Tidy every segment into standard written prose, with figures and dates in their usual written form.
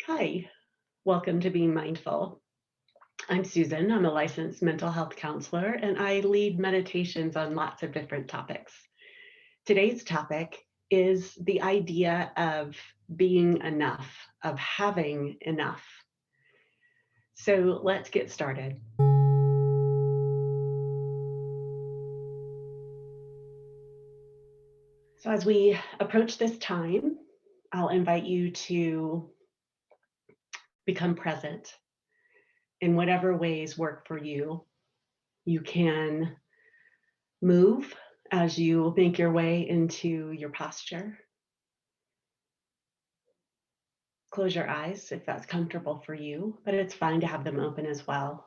Hi, welcome to Being Mindful. I'm Susan. I'm a licensed mental health counselor and I lead meditations on lots of different topics. Today's topic is the idea of being enough, of having enough. So let's get started. So as we approach this time, I'll invite you to become present in whatever ways work for you. You can move as you make your way into your posture. Close your eyes if that's comfortable for you, but it's fine to have them open as well.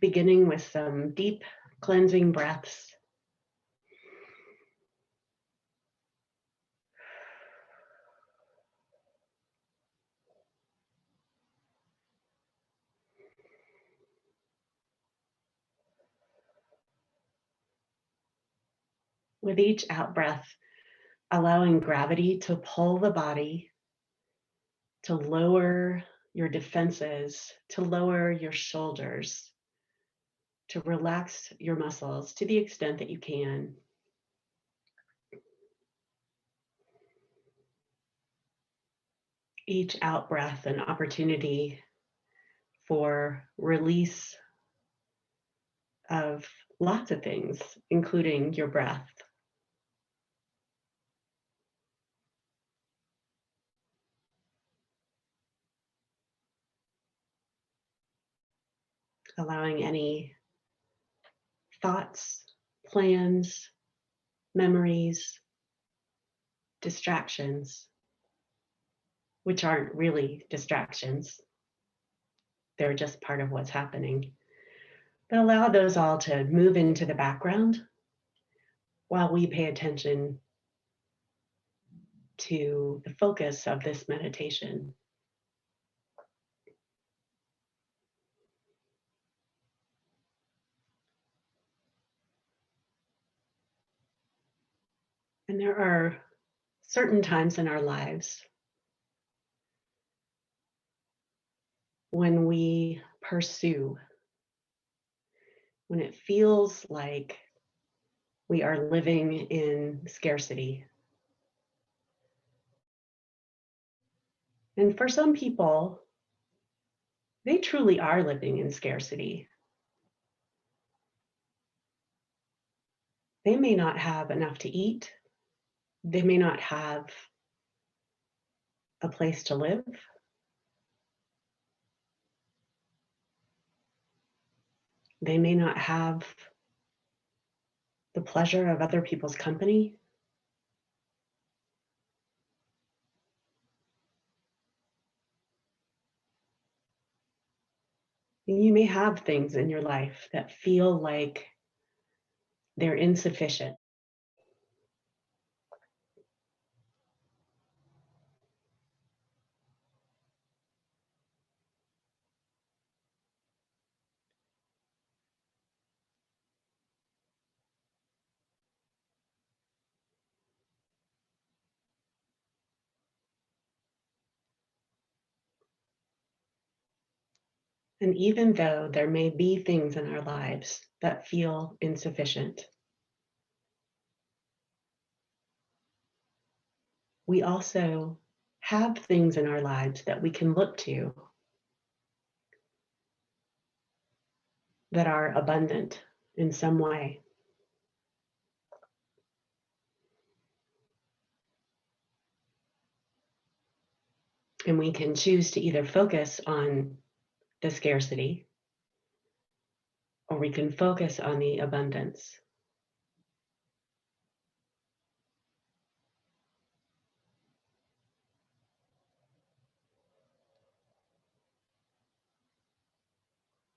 Beginning with some deep cleansing breaths. With each out breath, allowing gravity to pull the body, to lower your defenses, to lower your shoulders, to relax your muscles to the extent that you can. Each out breath an opportunity for release of lots of things, including your breath. Allowing any thoughts, plans, memories, distractions, which aren't really distractions. They're just part of what's happening. But allow those all to move into the background while we pay attention to the focus of this meditation. And there are certain times in our lives when we pursue, when it feels like we are living in scarcity. And for some people, they truly are living in scarcity. They may not have enough to eat. They may not have a place to live. They may not have the pleasure of other people's company. You may have things in your life that feel like they're insufficient. And even though there may be things in our lives that feel insufficient, we also have things in our lives that we can look to that are abundant in some way. And we can choose to either focus on the scarcity or we can focus on the abundance.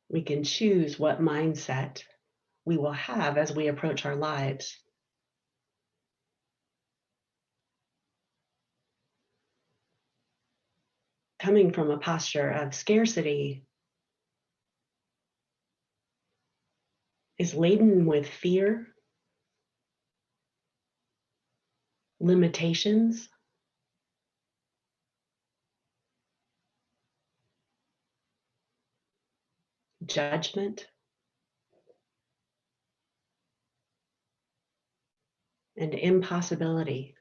We can choose what mindset we will have as we approach our lives. Coming from a posture of scarcity is laden with fear, limitations, judgment, and impossibility.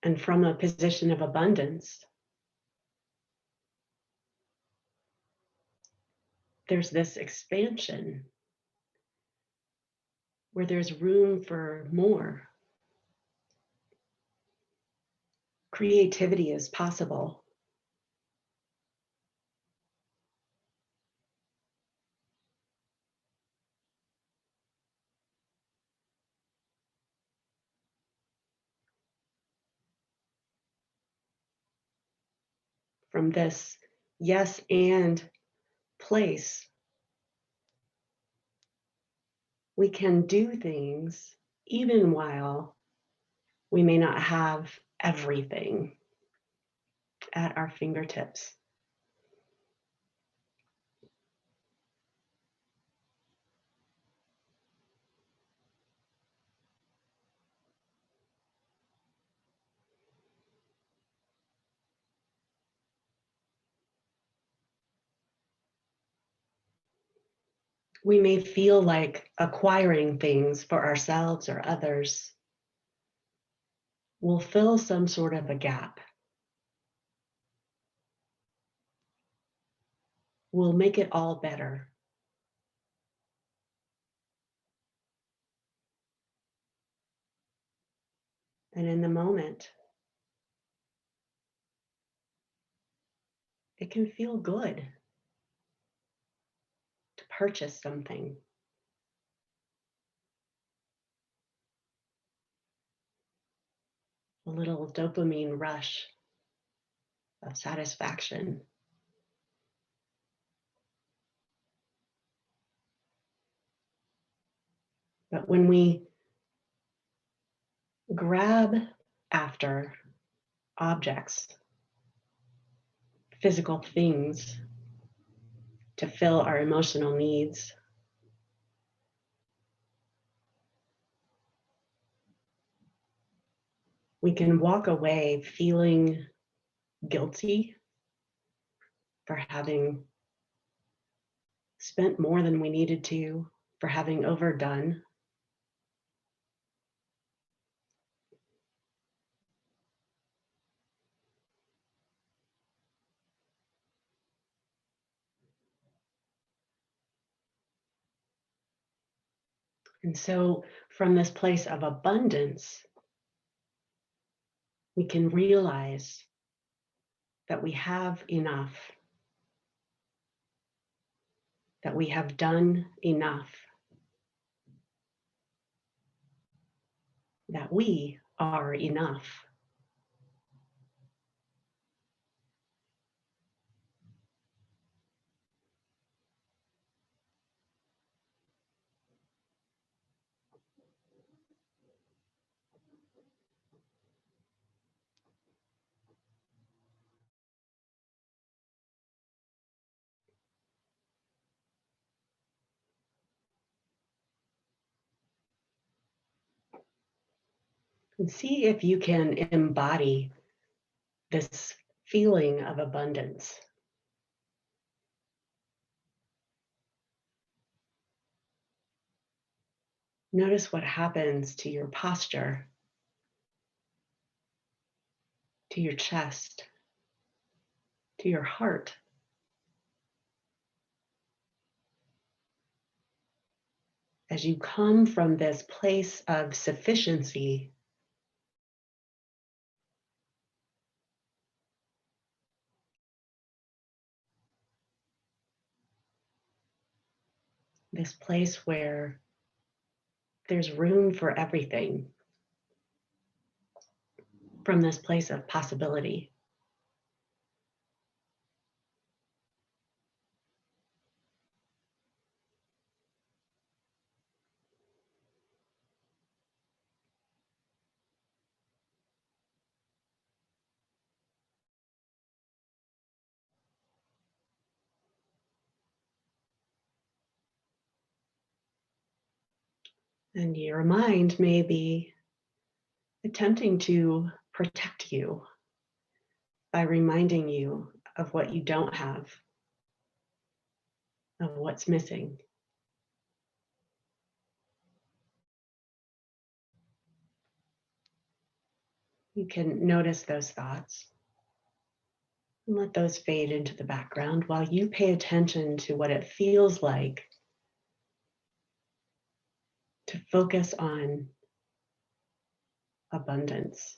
And from a position of abundance, there's this expansion where there's room for more. Creativity is possible. From this yes and place, we can do things even while we may not have everything at our fingertips. We may feel like acquiring things for ourselves or others will fill some sort of a gap. Will make it all better. And in the moment, it can feel good to purchase something. A little dopamine rush of satisfaction. But when we grab after objects, physical things to fill our emotional needs, we can walk away feeling guilty for having spent more than we needed to, for having overdone. And so, from this place of abundance, we can realize that we have enough, that we have done enough, that we are enough. And see if you can embody this feeling of abundance. Notice what happens to your posture, to your chest, to your heart. As you come from this place of sufficiency, this place where there's room for everything, from this place of possibility. And your mind may be attempting to protect you by reminding you of what you don't have, of what's missing. You can notice those thoughts and let those fade into the background while you pay attention to what it feels like to focus on abundance.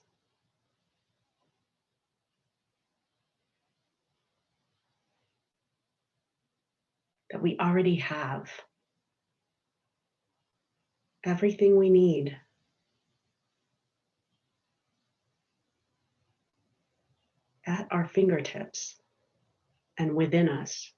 That we already have everything we need at our fingertips and within us.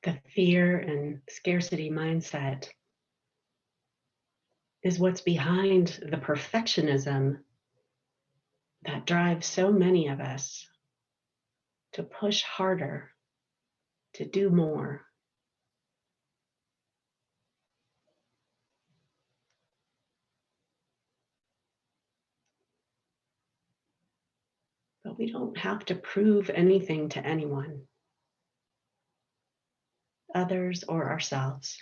The fear and scarcity mindset is what's behind the perfectionism that drives so many of us to push harder, to do more. But we don't have to prove anything to anyone, others or ourselves.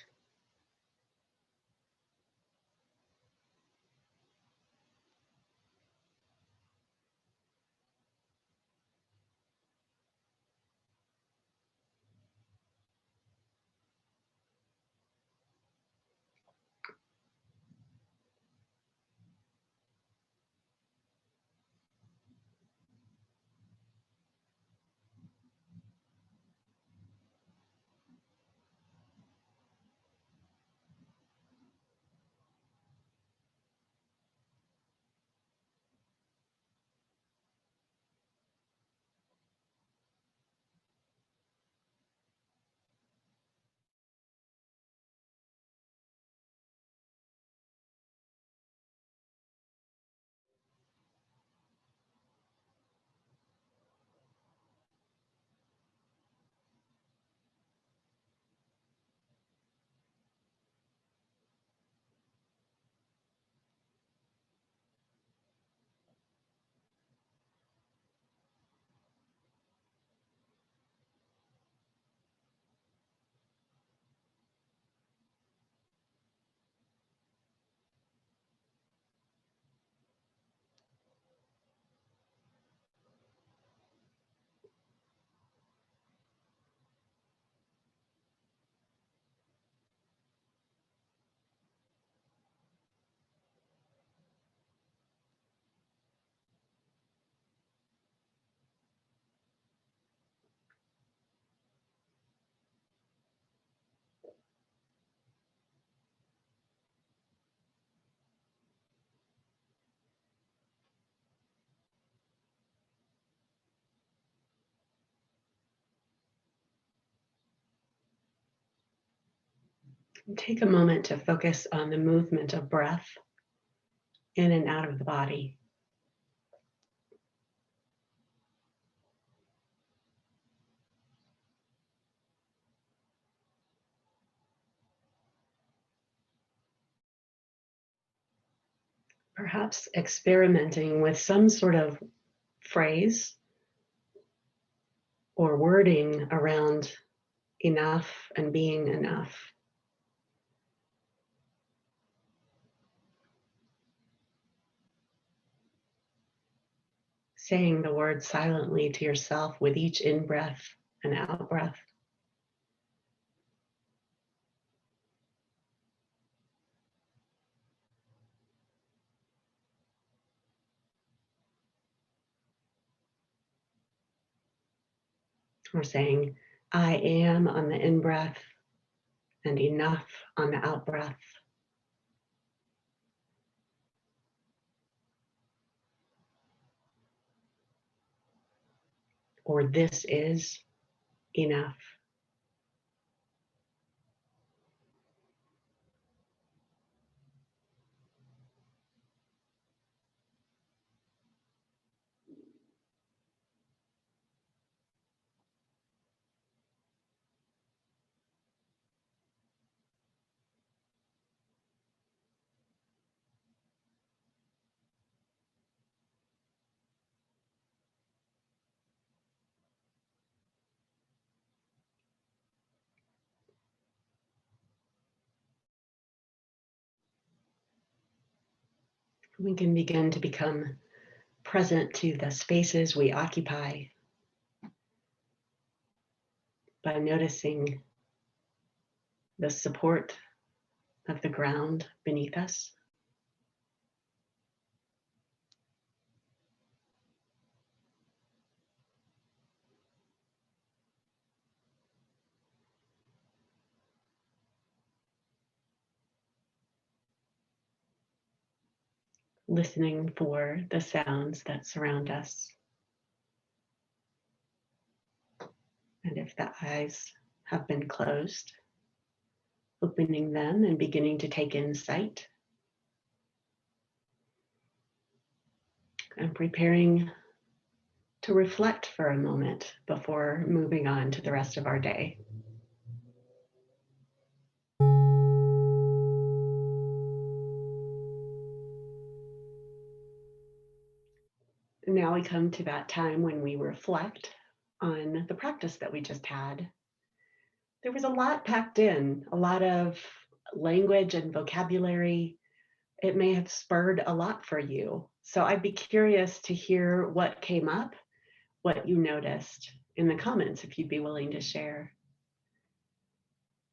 Take a moment to focus on the movement of breath in and out of the body. Perhaps experimenting with some sort of phrase or wording around enough and being enough. Saying the word silently to yourself with each in breath and out breath. We're saying, I am on the in-breath and enough on the out-breath. Or this is enough. We can begin to become present to the spaces we occupy by noticing the support of the ground beneath us. Listening for the sounds that surround us. And if the eyes have been closed, opening them and beginning to take in sight. And preparing to reflect for a moment before moving on to the rest of our day. And now we come to that time when we reflect on the practice that we just had. There was a lot packed in, a lot of language and vocabulary. It may have spurred a lot for you. So I'd be curious to hear what came up, what you noticed in the comments, if you'd be willing to share.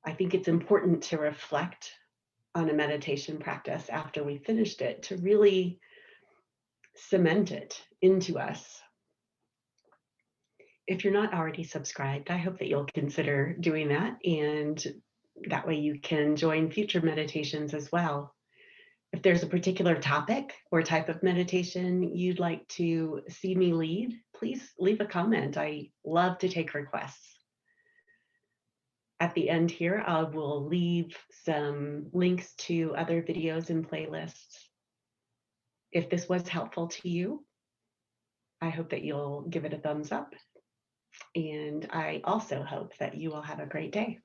I think it's important to reflect on a meditation practice after we finished it to really cement it into us. If you're not already subscribed, I hope that you'll consider doing that, and that way you can join future meditations as well. If there's a particular topic or type of meditation you'd like to see me lead, please leave a comment. I love to take requests. At the end here, I will leave some links to other videos and playlists. If this was helpful to you, I hope that you'll give it a thumbs up. And I also hope that you will have a great day.